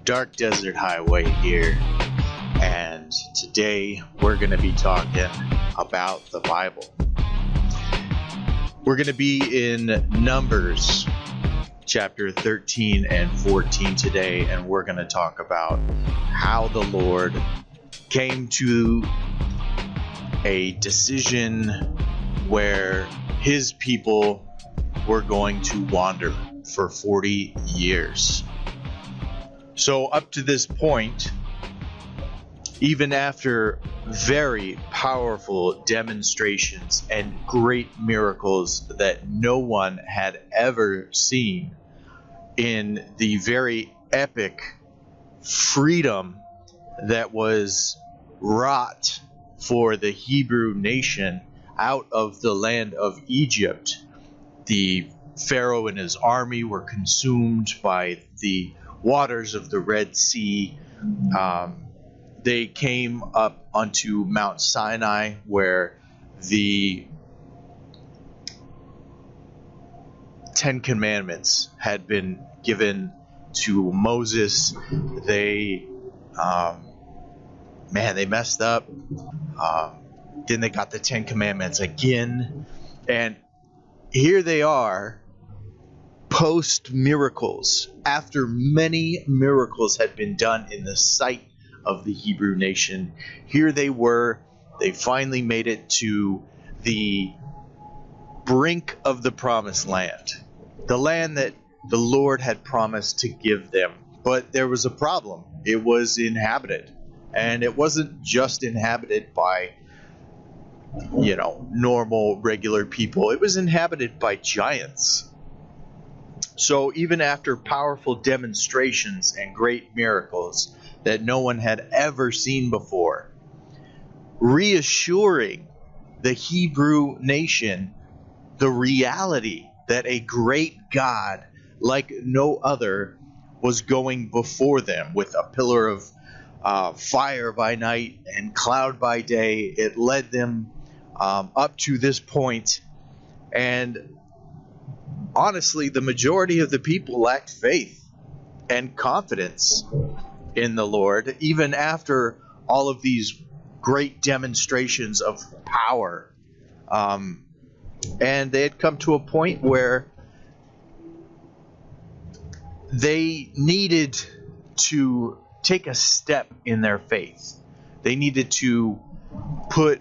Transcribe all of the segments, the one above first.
Dark Desert Highway here, and today we're going to be talking about the Bible. We're going to be in Numbers chapter 13 and 14 today, and we're going to talk about how the Lord came to a decision where his people were going to wander for 40 years. So up to this point, even after very powerful demonstrations and great miracles that no one had ever seen in the very epic freedom that was wrought for the Hebrew nation out of the land of Egypt, the Pharaoh and his army were consumed by the waters of the Red Sea. They came up onto Mount Sinai, where the Ten Commandments had been given to Moses. They messed up. Then they got the Ten Commandments again, and here they are, post miracles, after many miracles had been done in the sight of the Hebrew nation. Here they were. They finally made it to the brink of the promised land, the land that the Lord had promised to give them. But there was a problem. It was inhabited, and it wasn't just inhabited by normal, regular people. It was inhabited by giants. So even after powerful demonstrations and great miracles that no one had ever seen before, reassuring the Hebrew nation the reality that a great God like no other was going before them with a pillar of fire by night and cloud by day, it led them up to this point. And honestly, the majority of the people lacked faith and confidence in the Lord, even after all of these great demonstrations of power. And they had come to a point where they needed to take a step in their faith. They needed to put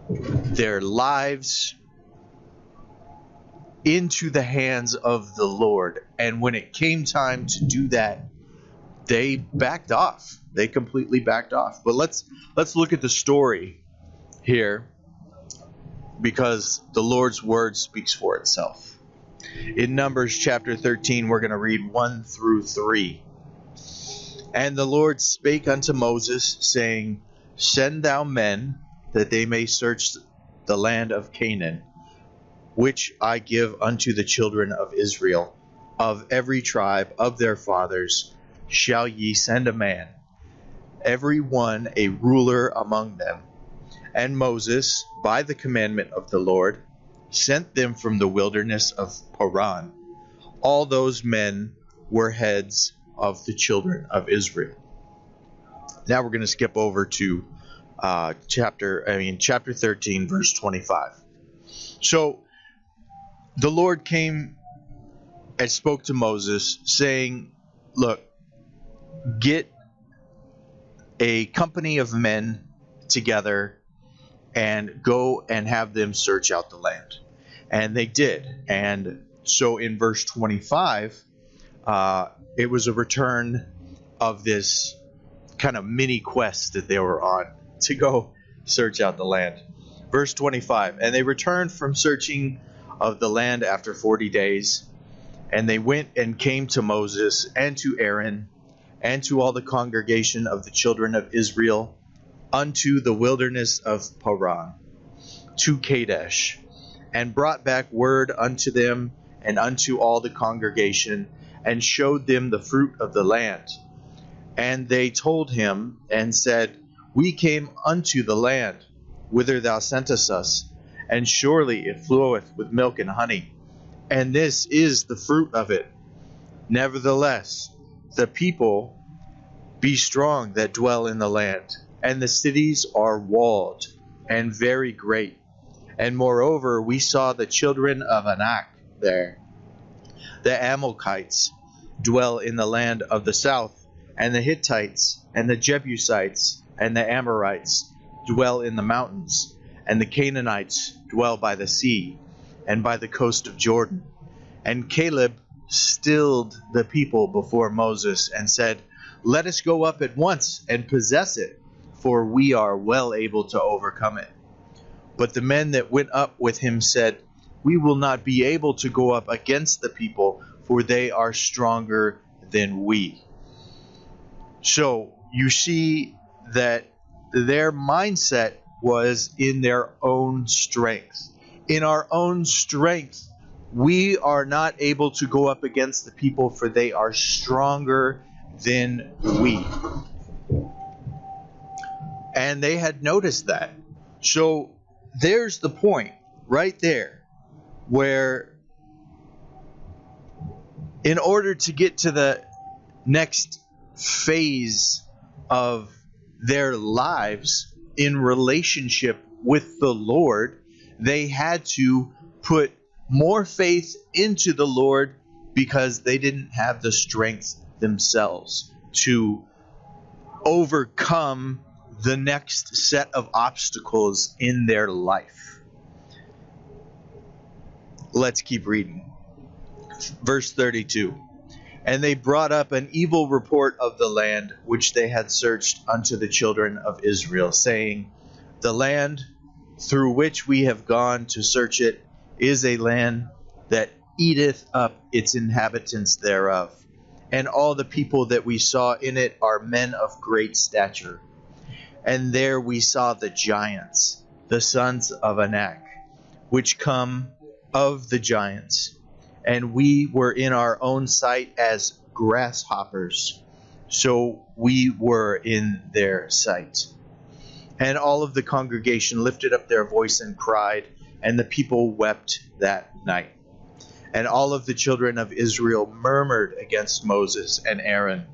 their lives into the hands of the Lord. And when it came time to do that, they backed off. They completely backed off. But let's look at the story here, because the Lord's word speaks for itself. In Numbers chapter 13, we're going to read 1 through 3. And the Lord spake unto Moses, saying, Send thou men, that they may search the land of Canaan, which I give unto the children of Israel. Of every tribe of their fathers shall ye send a man, every one a ruler among them. And Moses, by the commandment of the Lord, sent them from the wilderness of Paran. All those men were heads of the children of Israel. Now we're going to skip over to chapter 13, verse 25. So the Lord came and spoke to Moses, saying, Look, get a company of men together and go and have them search out the land. And they did. And so in verse 25, it was a return of this kind of mini quest that they were on to go search out the land. Verse 25, and they returned from searching of the land after 40 days, and they went and came to Moses and to Aaron and to all the congregation of the children of Israel unto the wilderness of Paran, to Kadesh, and brought back word unto them and unto all the congregation, and showed them the fruit of the land. And they told him and said, We came unto the land whither thou sentest us, and surely it floweth with milk and honey, and this is the fruit of it. Nevertheless, the people be strong that dwell in the land, and the cities are walled and very great. And moreover, we saw the children of Anak there. The Amalekites dwell in the land of the south, and the Hittites, and the Jebusites, and the Amorites dwell in the mountains, and the Canaanites dwell by the sea, and by the coast of Jordan. And Caleb stilled the people before Moses, and said, Let us go up at once and possess it, for we are well able to overcome it. But the men that went up with him said, We will not be able to go up against the people, for they are stronger than we. So you see that their mindset was in their own strength. In our own strength, we are not able to go up against the people, for they are stronger than we. And they had noticed that. So there's the point right there, where in order to get to the next phase of their lives in relationship with the Lord, they had to put more faith into the Lord, because they didn't have the strength themselves to overcome the next set of obstacles in their life. Let's keep reading. Verse 32. And they brought up an evil report of the land which they had searched unto the children of Israel, saying, The land through which we have gone to search it is a land that eateth up its inhabitants thereof. And all the people that we saw in it are men of great stature. And there we saw the giants, the sons of Anak, which come of the giants. And we were in our own sight as grasshoppers, so we were in their sight. And all of the congregation lifted up their voice and cried, and the people wept that night. And all of the children of Israel murmured against Moses and Aaron.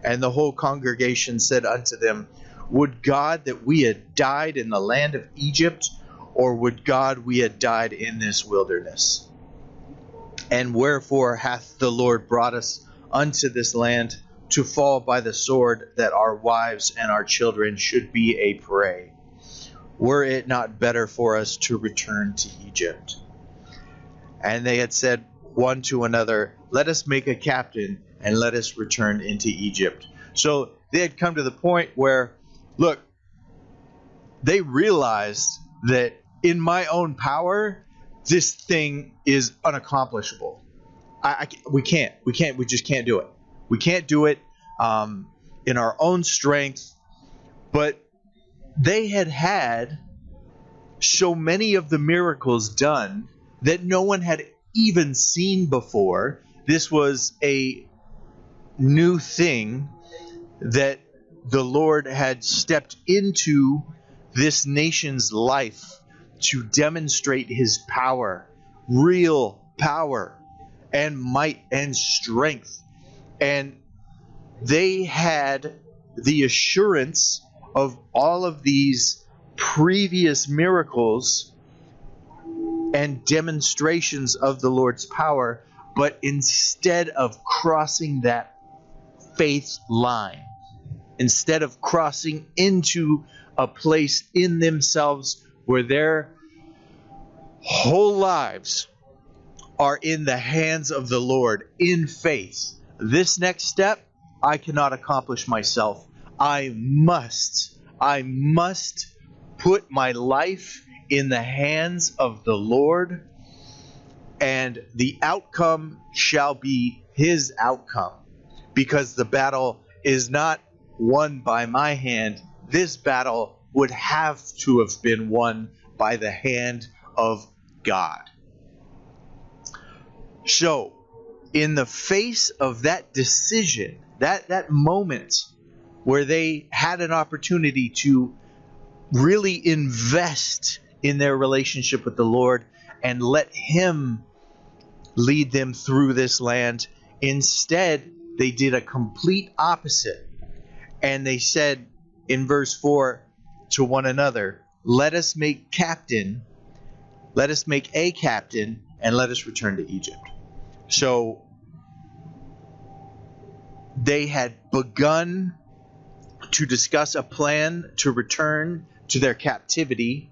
And the whole congregation said unto them, Would God that we had died in the land of Egypt, or would God we had died in this wilderness? And wherefore hath the Lord brought us unto this land, to fall by the sword, that our wives and our children should be a prey? Were it not better for us to return to Egypt? And they had said one to another, Let us make a captain, and let us return into Egypt. So they had come to the point where, look, they realized that in my own power, this thing is unaccomplishable. We just can't do it. We can't do it in our own strength. But they had so many of the miracles done that no one had even seen before. This was a new thing that the Lord had stepped into this nation's life to demonstrate his power, real power and might and strength. And they had the assurance of all of these previous miracles and demonstrations of the Lord's power, but instead of crossing that faith line, instead of crossing into a place in themselves where their whole lives are in the hands of the Lord in faith, this next step I cannot accomplish myself. I must put my life in the hands of the Lord, and the outcome shall be his outcome, because the battle is not won by my hand. This battle would have to have been won by the hand of God. So, in the face of that decision, that moment where they had an opportunity to really invest in their relationship with the Lord and let him lead them through this land, instead they did a complete opposite. And they said in verse 4 to one another, let us make a captain, and let us return to Egypt. So they had begun to discuss a plan to return to their captivity,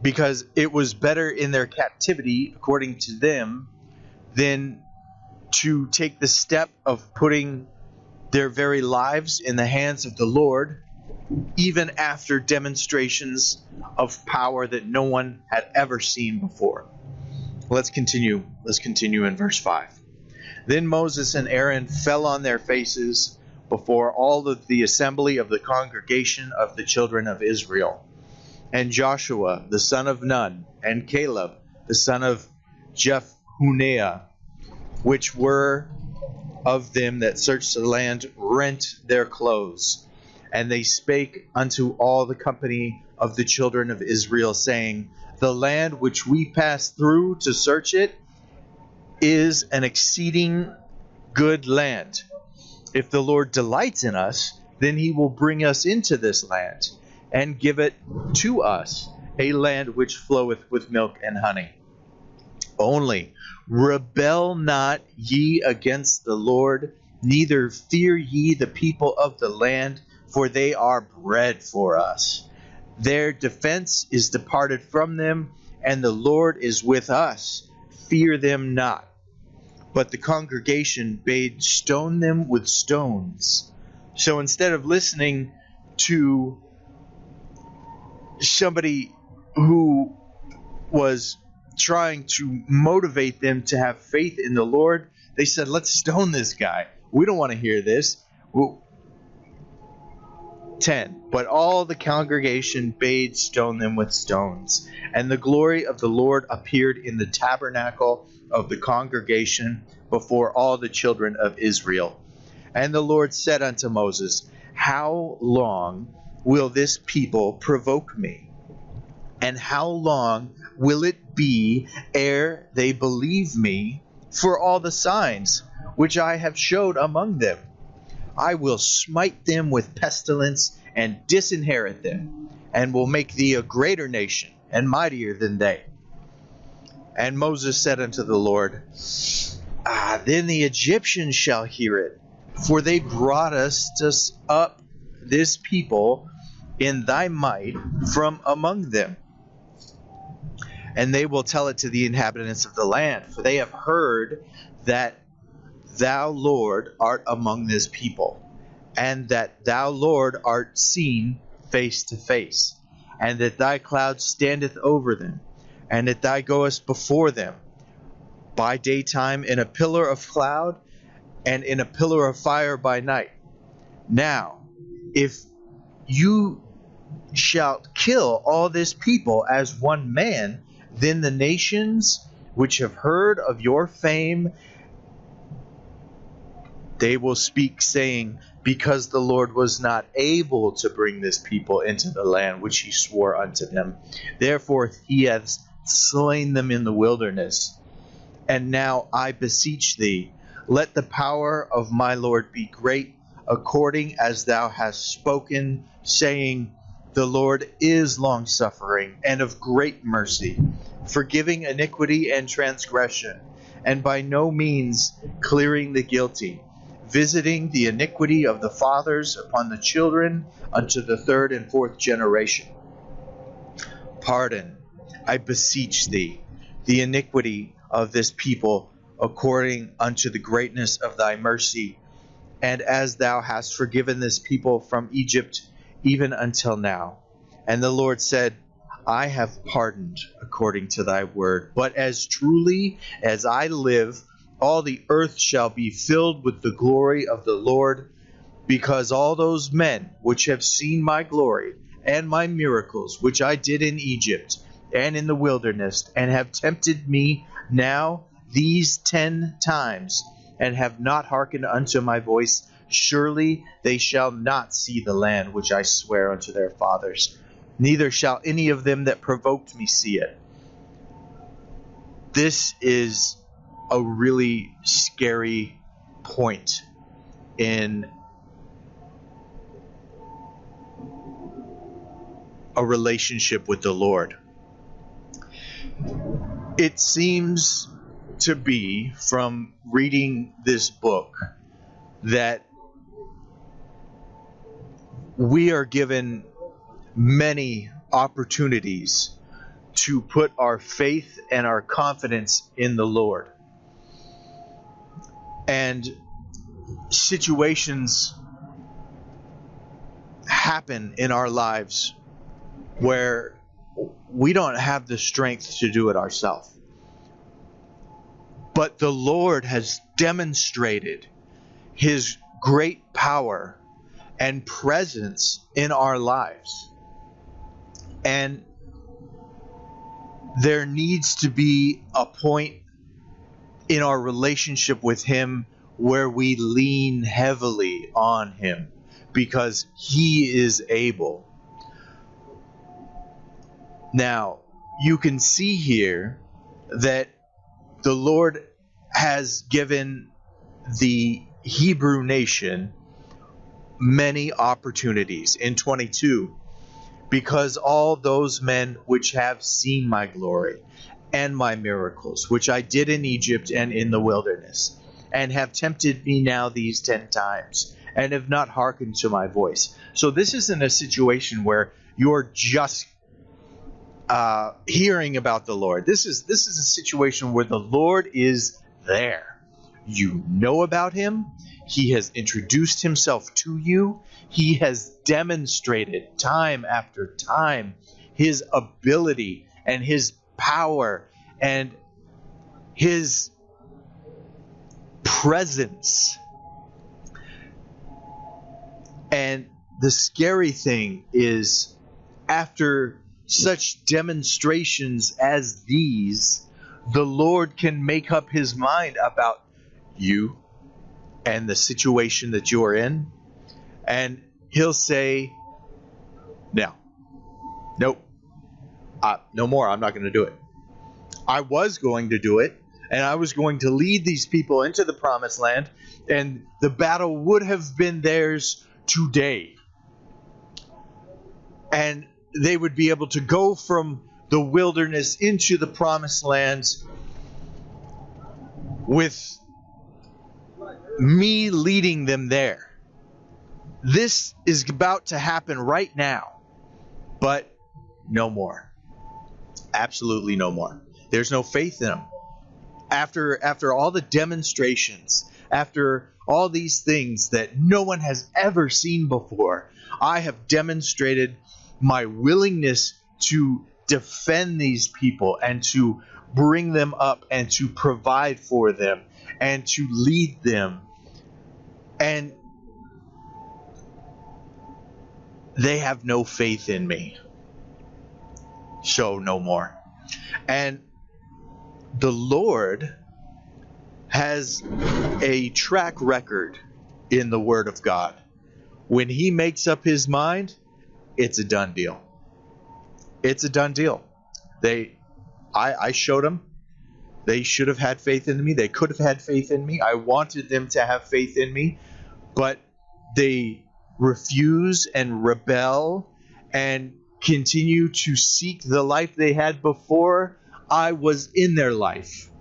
because it was better in their captivity, according to them, than to take the step of putting their very lives in the hands of the Lord, even after demonstrations of power that no one had ever seen before. Let's continue in verse 5. Then Moses and Aaron fell on their faces before all of the assembly of the congregation of the children of Israel. And Joshua the son of Nun, and Caleb the son of Jephunneh, which were of them that searched the land, rent their clothes. And they spake unto all the company of the children of Israel, saying, the land which we passed through to search it is an exceeding good land. If the Lord delights in us, then he will bring us into this land, and give it to us, a land which floweth with milk and honey. Only rebel not ye against the Lord, neither fear ye the people of the land, for they are bread for us. Their defense is departed from them, and the Lord is with us. Fear them not. But the congregation bade stone them with stones. So instead of listening to somebody who was trying to motivate them to have faith in the Lord, they said, let's stone this guy. We don't want to hear this. 10. But all the congregation bade stone them with stones. And the glory of the Lord appeared in the tabernacle of the congregation before all the children of Israel. And the Lord said unto Moses, how long will this people provoke me? And how long will it be ere they believe me for all the signs which I have showed among them? I will smite them with pestilence and disinherit them, and will make thee a greater nation and mightier than they. And Moses said unto the Lord, then the Egyptians shall hear it, for they brought us up, this people, in thy might from among them. And they will tell it to the inhabitants of the land, for they have heard that thou, Lord, art among this people, and that thou, Lord, art seen face to face, and that thy cloud standeth over them, and that thou goest before them by daytime in a pillar of cloud, and in a pillar of fire by night. Now, if you shalt kill all this people as one man, then the nations which have heard of your fame, they will speak, saying, because the Lord was not able to bring this people into the land which he swore unto them, therefore he hath slain them in the wilderness. And now I beseech thee, let the power of my Lord be great, according as thou hast spoken, saying, the Lord is longsuffering and of great mercy, forgiving iniquity and transgression, and by no means clearing the guilty, visiting the iniquity of the fathers upon the children unto the third and fourth generation. Pardon, I beseech thee, the iniquity of this people according unto the greatness of thy mercy, and as thou hast forgiven this people from Egypt, even until now. And the Lord said, I have pardoned according to thy word. But as truly as I live, all the earth shall be filled with the glory of the Lord, because all those men which have seen my glory and my miracles which I did in Egypt and in the wilderness, and have tempted me now these 10 times, and have not hearkened unto my voice, surely they shall not see the land which I swear unto their fathers, neither shall any of them that provoked me see it. This is a really scary point in a relationship with the Lord. It seems to be, from reading this book, that we are given many opportunities to put our faith and our confidence in the Lord. And situations happen in our lives where we don't have the strength to do it ourselves. But the Lord has demonstrated his great power and presence in our lives. And there needs to be a point in our relationship with him where we lean heavily on him, because he is able. Now, you can see here that the Lord has given the Hebrew nation many opportunities. In 22, because all those men which have seen my glory and my miracles, which I did in Egypt and in the wilderness, and have tempted me now these 10 times, and have not hearkened to my voice. So this isn't a situation where you're just hearing about the Lord. This is a situation where the Lord is there. You know about him. He has introduced himself to you. He has demonstrated time after time his ability and his power and his presence. And the scary thing is, after such demonstrations as these, the Lord can make up his mind about you and the situation that you're in, and he'll say, no, nope, no more. I'm not going to do it. I was going to do it, and I was going to lead these people into the promised land, and the battle would have been theirs today. And they would be able to go from the wilderness into the promised lands with me leading them there. This is about to happen right now, but no more. Absolutely no more. There's no faith in them. After all the demonstrations, after all these things that no one has ever seen before, I have demonstrated my willingness to defend these people and to bring them up and to provide for them and to lead them. And they have no faith in me. So no more. And the Lord has a track record in the Word of God. When he makes up his mind, it's a done deal. It's a done deal. I showed them. They should have had faith in me. They could have had faith in me. I wanted them to have faith in me, but they refuse and rebel and continue to seek the life they had before I was in their life.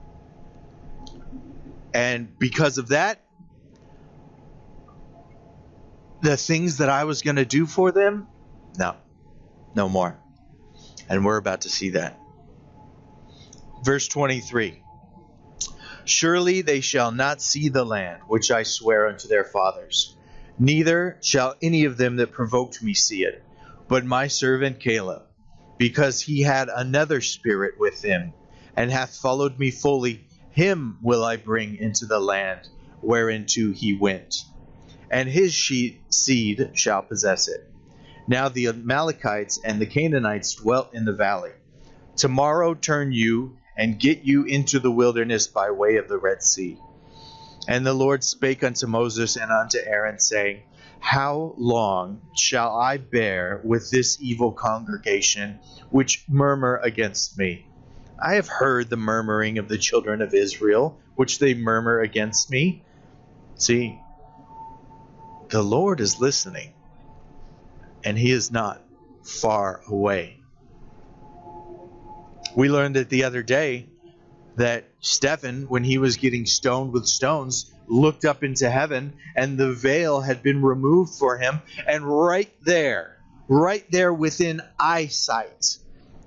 And because of that, the things that I was going to do for them, no more. And we're about to see that. Verse 23. Surely they shall not see the land which I swear unto their fathers, neither shall any of them that provoked me see it, but my servant Caleb, because he had another spirit with him, and hath followed me fully, him will I bring into the land whereinto he went, and his seed shall possess it. Now the Amalekites and the Canaanites dwelt in the valley. Tomorrow turn you and get you into the wilderness by way of the Red Sea. And the Lord spake unto Moses and unto Aaron, saying, How long shall I bear with this evil congregation which murmur against me? I have heard the murmuring of the children of Israel, which they murmur against me. See, the Lord is listening, and he is not far away. We learned it the other day that Stephen, when he was getting stoned with stones, looked up into heaven, and the veil had been removed for him. And right there within eyesight,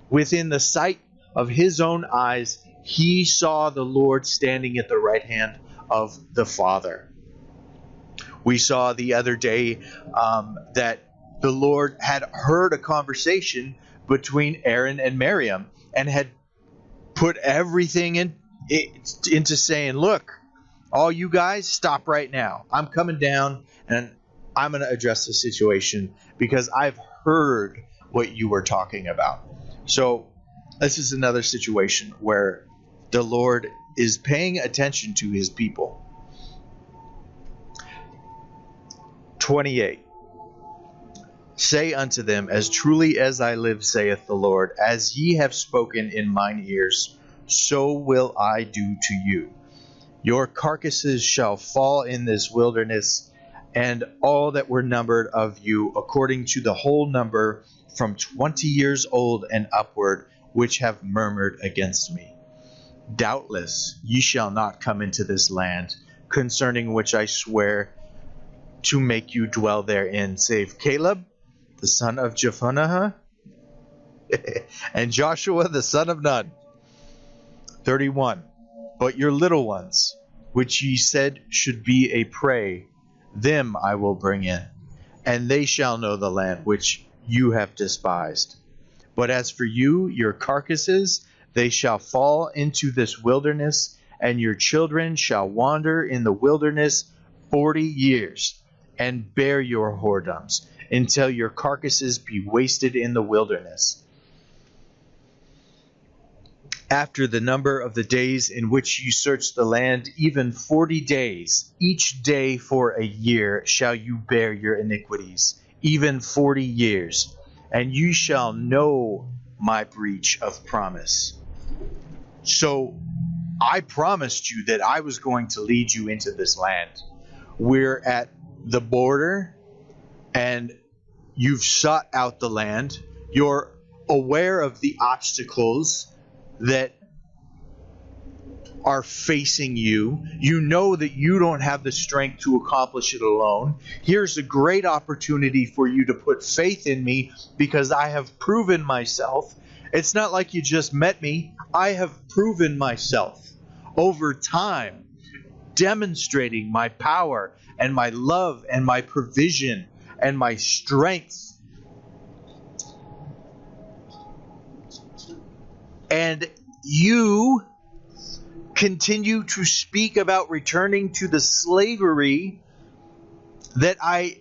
within the sight of his own eyes, he saw the Lord standing at the right hand of the Father. We saw the other day that the Lord had heard a conversation between Aaron and Miriam, and had put everything into saying, look, all you guys, stop right now. I'm coming down, and I'm going to address the situation because I've heard what you were talking about. So this is another situation where the Lord is paying attention to his people. 28. Say unto them, as truly as I live, saith the Lord, as ye have spoken in mine ears, so will I do to you. Your carcasses shall fall in this wilderness, and all that were numbered of you, according to the whole number, from 20 years old and upward, which have murmured against me. Doubtless ye shall not come into this land, concerning which I swear to make you dwell therein, save Caleb, the son of Jephunneh, and Joshua, the son of Nun. 31. But your little ones, which ye said should be a prey, them I will bring in, and they shall know the land which you have despised. But as for you, your carcasses, they shall fall into this wilderness, and your children shall wander in the wilderness 40 years, and bear your whoredoms, until your carcasses be wasted in the wilderness. After the number of the days in which you search the land, even 40 days, each day for a year, shall you bear your iniquities, even 40 years, and you shall know my breach of promise. So I promised you that I was going to lead you into this land. We're at the border, and you've sought out the land. You're aware of the obstacles that are facing you. You know that you don't have the strength to accomplish it alone. Here's a great opportunity for you to put faith in me, because I have proven myself. It's not like you just met me. I have proven myself over time, demonstrating my power and my love and my provision and my strength. And you continue to speak about returning to the slavery that I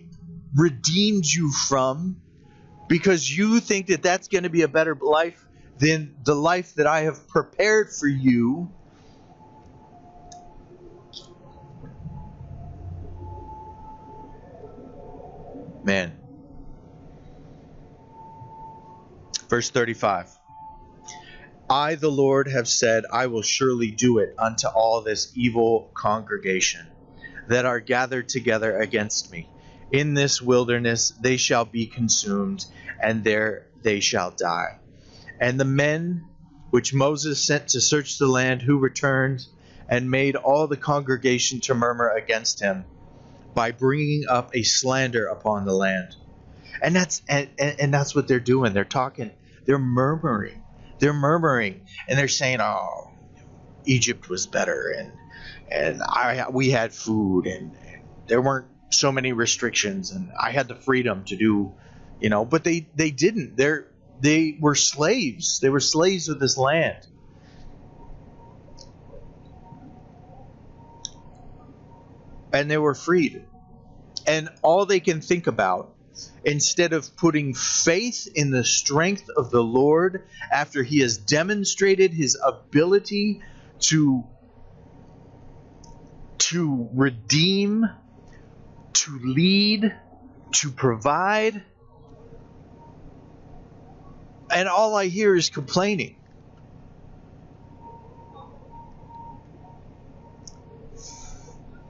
redeemed you from, because you think that that's going to be a better life than the life that I have prepared for you. Man. Verse 35. I, the Lord, have said, I will surely do it unto all this evil congregation that are gathered together against me. In this wilderness they shall be consumed, and there they shall die. And the men which Moses sent to search the land, who returned and made all the congregation to murmur against him, by bringing up a slander upon the land. And that's what they're doing. They're talking. They're murmuring. And they're saying, "Oh, Egypt was better, and we had food, and there weren't so many restrictions, and I had the freedom to do, But they didn't. They were slaves. They were slaves of this land. And they were freed. And all they can think about, instead of putting faith in the strength of the Lord after he has demonstrated his ability to redeem, to lead, to provide, and all I hear is complaining.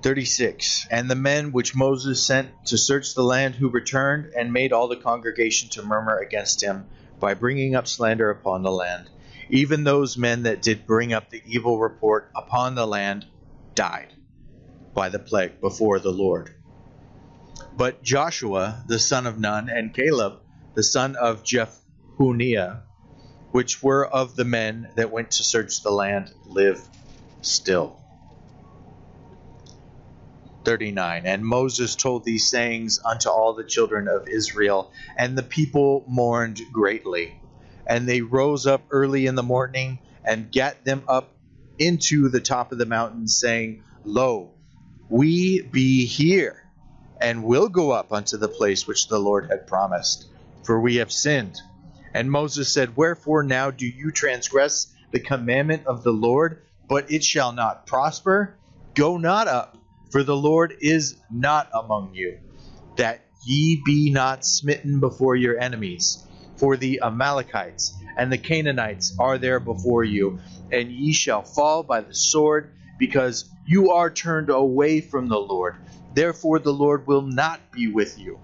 36. And the men which Moses sent to search the land, who returned and made all the congregation to murmur against him by bringing up slander upon the land, even those men that did bring up the evil report upon the land, died by the plague before the Lord. But Joshua the son of Nun and Caleb the son of Jephunneh, which were of the men that went to search the land, live still. 39. And Moses told these sayings unto all the children of Israel, and the people mourned greatly. And they rose up early in the morning and gat them up into the top of the mountain, saying, Lo, we be here, and will go up unto the place which the Lord had promised, for we have sinned. And Moses said, Wherefore now do you transgress the commandment of the Lord? But it shall not prosper. Go not up, for the Lord is not among you, that ye be not smitten before your enemies. For the Amalekites and the Canaanites are there before you, and ye shall fall by the sword, because you are turned away from the Lord. Therefore the Lord will not be with you.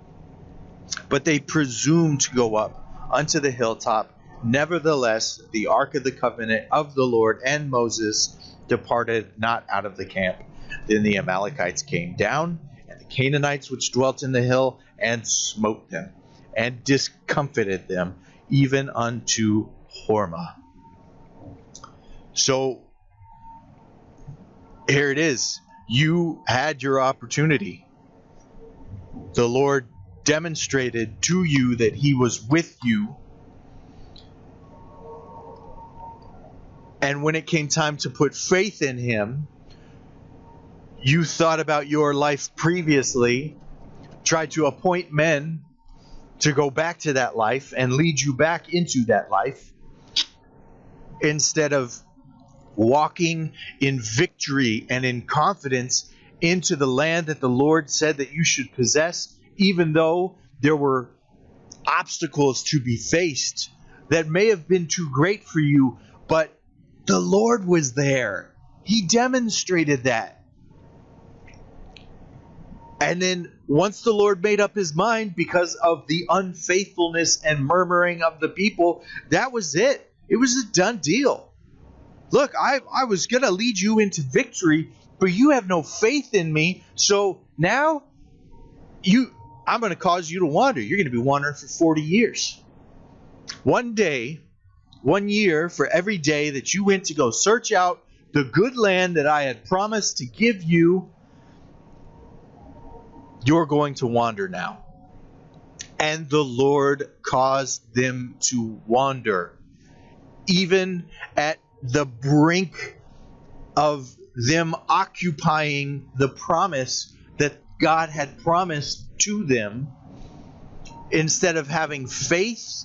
But they presumed to go up unto the hilltop. Nevertheless, the ark of the covenant of the Lord and Moses departed not out of the camp. Then the Amalekites came down, and the Canaanites which dwelt in the hill, and smote them, and discomfited them, even unto Hormah. So, here it is. You had your opportunity. The Lord demonstrated to you that He was with you. And when it came time to put faith in Him, you thought about your life previously, tried to appoint men to go back to that life and lead you back into that life, instead of walking in victory and in confidence into the land that the Lord said that you should possess, even though there were obstacles to be faced that may have been too great for you, but the Lord was there. He demonstrated that. And then once the Lord made up His mind because of the unfaithfulness and murmuring of the people, that was it. It was a done deal. Look, I was going to lead you into victory, but you have no faith in me. So now I'm going to cause you to wander. You're going to be wandering for 40 years. 1 year for every day that you went to go search out the good land that I had promised to give you. You're going to wander now. And the Lord caused them to wander, even at the brink of them occupying the promise that God had promised to them. Instead of having faith,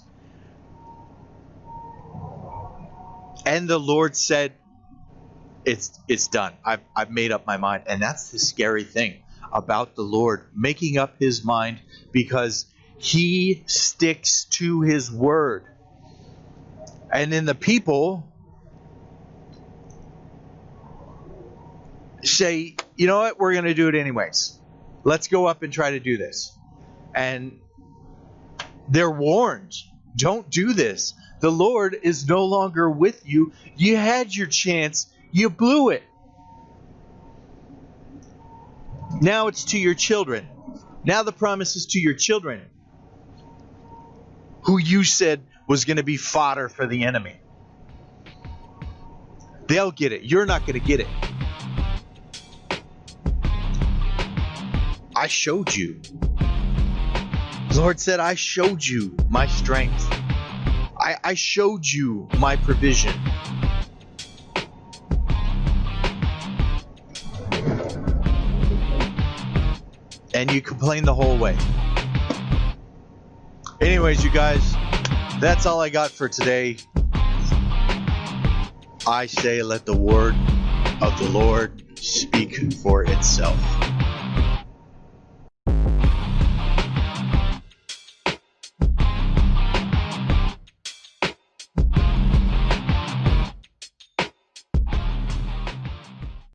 and the Lord said, it's done. I've made up my mind. And that's the scary thing about the Lord making up His mind, because He sticks to His word. And then the people say, you know what, we're going to do it anyways. Let's go up and try to do this. And they're warned, don't do this. The Lord is no longer with you. You had your chance. You blew it. Now it's to your children. Now the promise is to your children, who you said was going to be fodder for the enemy. They'll get it. You're not going to get it. I showed you. The Lord said, I showed you my strength. I showed you my provision. And you complained the whole way. Anyways, you guys, that's all I got for today. I say let the word of the Lord speak for itself.